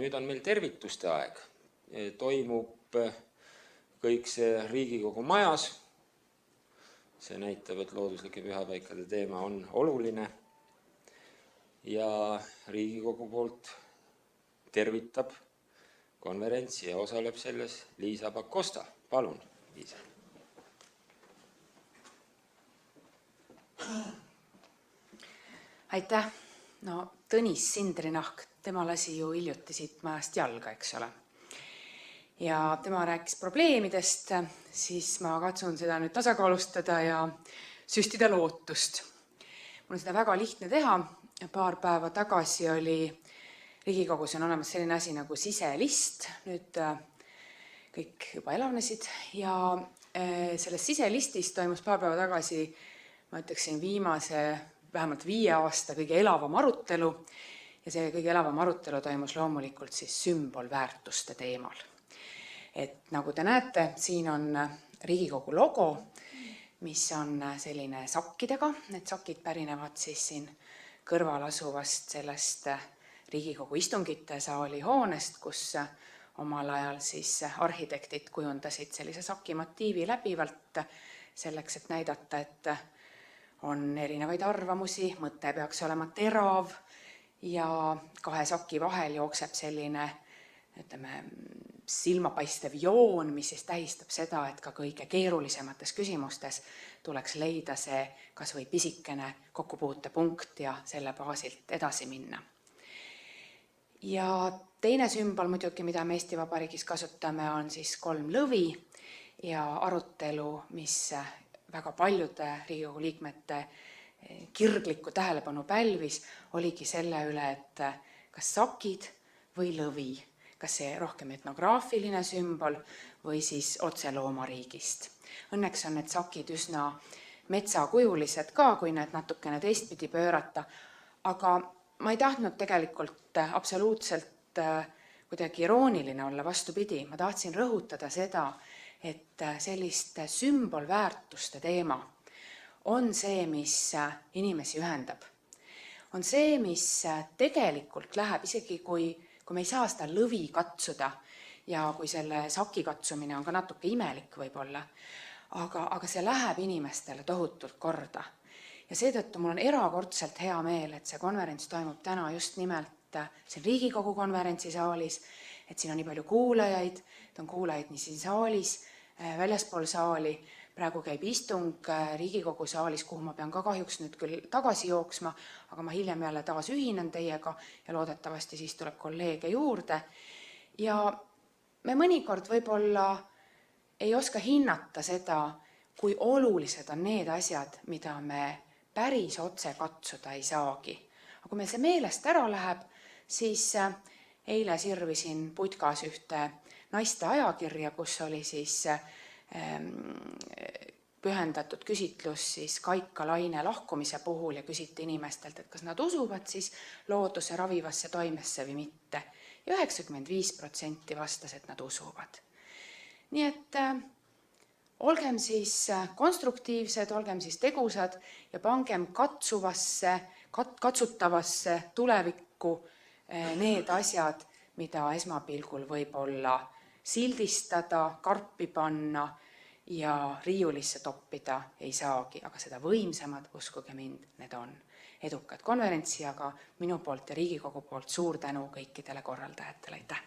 Nüüd on meil tervituste aeg. Toimub kõik see Riigikogu majas. See näitab, et looduslike pühapaikade teema on oluline. Ja Riigikogu poolt tervitab konverentsi ja osaleb selles Liisa Pakosta. Palun, Liisa. Aitäh! No Tõnis Sindrinahk, tema lasi ju hiljuti siit majast jalga, eks ole. Ja tema rääkis probleemidest, siis ma katsun seda nüüd tasakaalustada ja süstida lootust. Mul on seda väga lihtne teha. Paar päeva tagasi oli Riigikogus on olemas selline asi nagu siselist. Nüüd kõik juba elavnesid ja selles siselistis toimus paar päeva tagasi, ma ütleksin, viimase vähemalt 5 aasta kõige elavam arutelu ja see kõige elavam arutelu toimus loomulikult siis sümbolväärtuste teemal. Et nagu te näete, siin on Riigikogu logo, mis on selline sakkidega. Need sakid pärinevad siis siin kõrval asuvast sellest Riigikogu istungite saali hoonest, kus omal ajal siis arhitektid kujundasid sellise saki motiivi läbivalt selleks, et näidata, et on erinevaid arvamusi, mõte peaks olema terav ja 2 saki vahel jookseb selline silmapaistev joon, mis siis tähistab seda, et ka kõige keerulisemates küsimustes tuleks leida see kas või pisikene kokkupuutepunkt ja selle baasilt edasi minna. Ja teine sümbol muidugi, mida me Eesti Vabariigis kasutame, on siis 3 lõvi ja arutelu, mis väga paljude Riigikogu liikmete kirglikku tähelepanu pälvis, oligi selle üle, et kas sakid või lõvi, kas see rohkem etnograafiline sümbol või siis otse loomariigist. Õnneks on need sakid üsna metsakujulised ka, kui need natukene teistpidi pöörata, aga ma ei tahtnud tegelikult absoluutselt kuidagi irooniline olla, vastupidi. Ma tahtsin rõhutada seda, et selliste sümbolväärtuste teema on see, mis inimesi ühendab. On see, mis tegelikult läheb, isegi kui me ei saa seda lõvi katsuda ja kui selle saki katsumine on ka natuke imelik võib-olla, aga see läheb inimestele tohutult korda. Ja seetõttu mul on erakordselt hea meel, et see konverents toimub täna just nimelt siin Riigikogu konverentsisaalis, et siin on nii palju kuulajaid, et on kuulajaid nii siin saalis, väljaspool saali. Praegu käib istung Riigikogu saalis, kuhu ma pean ka kahjuks nüüd küll tagasi jooksma, aga ma hiljem jälle taas ühinen teiega ja loodetavasti siis tuleb kolleege juurde. Ja me mõnikord võib-olla ei oska hinnata seda, kui olulised on need asjad, mida me päris otse katsuda ei saagi. Aga kui meil see meelest ära läheb, siis eile sirvisin putkas ühte naiste ajakirja, kus oli siis pühendatud küsitlus siis Kaika Laine lahkumise puhul ja küsiti inimestelt, et kas nad usuvad siis looduse ravivasse toimesse või mitte. Ja 95% vastas, et nad usuvad. Nii et olgem siis konstruktiivsed, olgem siis tegusad ja pangem katsutavasse tulevikku need asjad, mida esmapilgul võib-olla sildistada, karpi panna ja riiulisse toppida ei saagi, aga seda võimsamad, uskuge mind, need on edukad konverentsi, aga minu poolt ja Riigikogu poolt suur tänu kõikidele korraldajatele. Aitäh!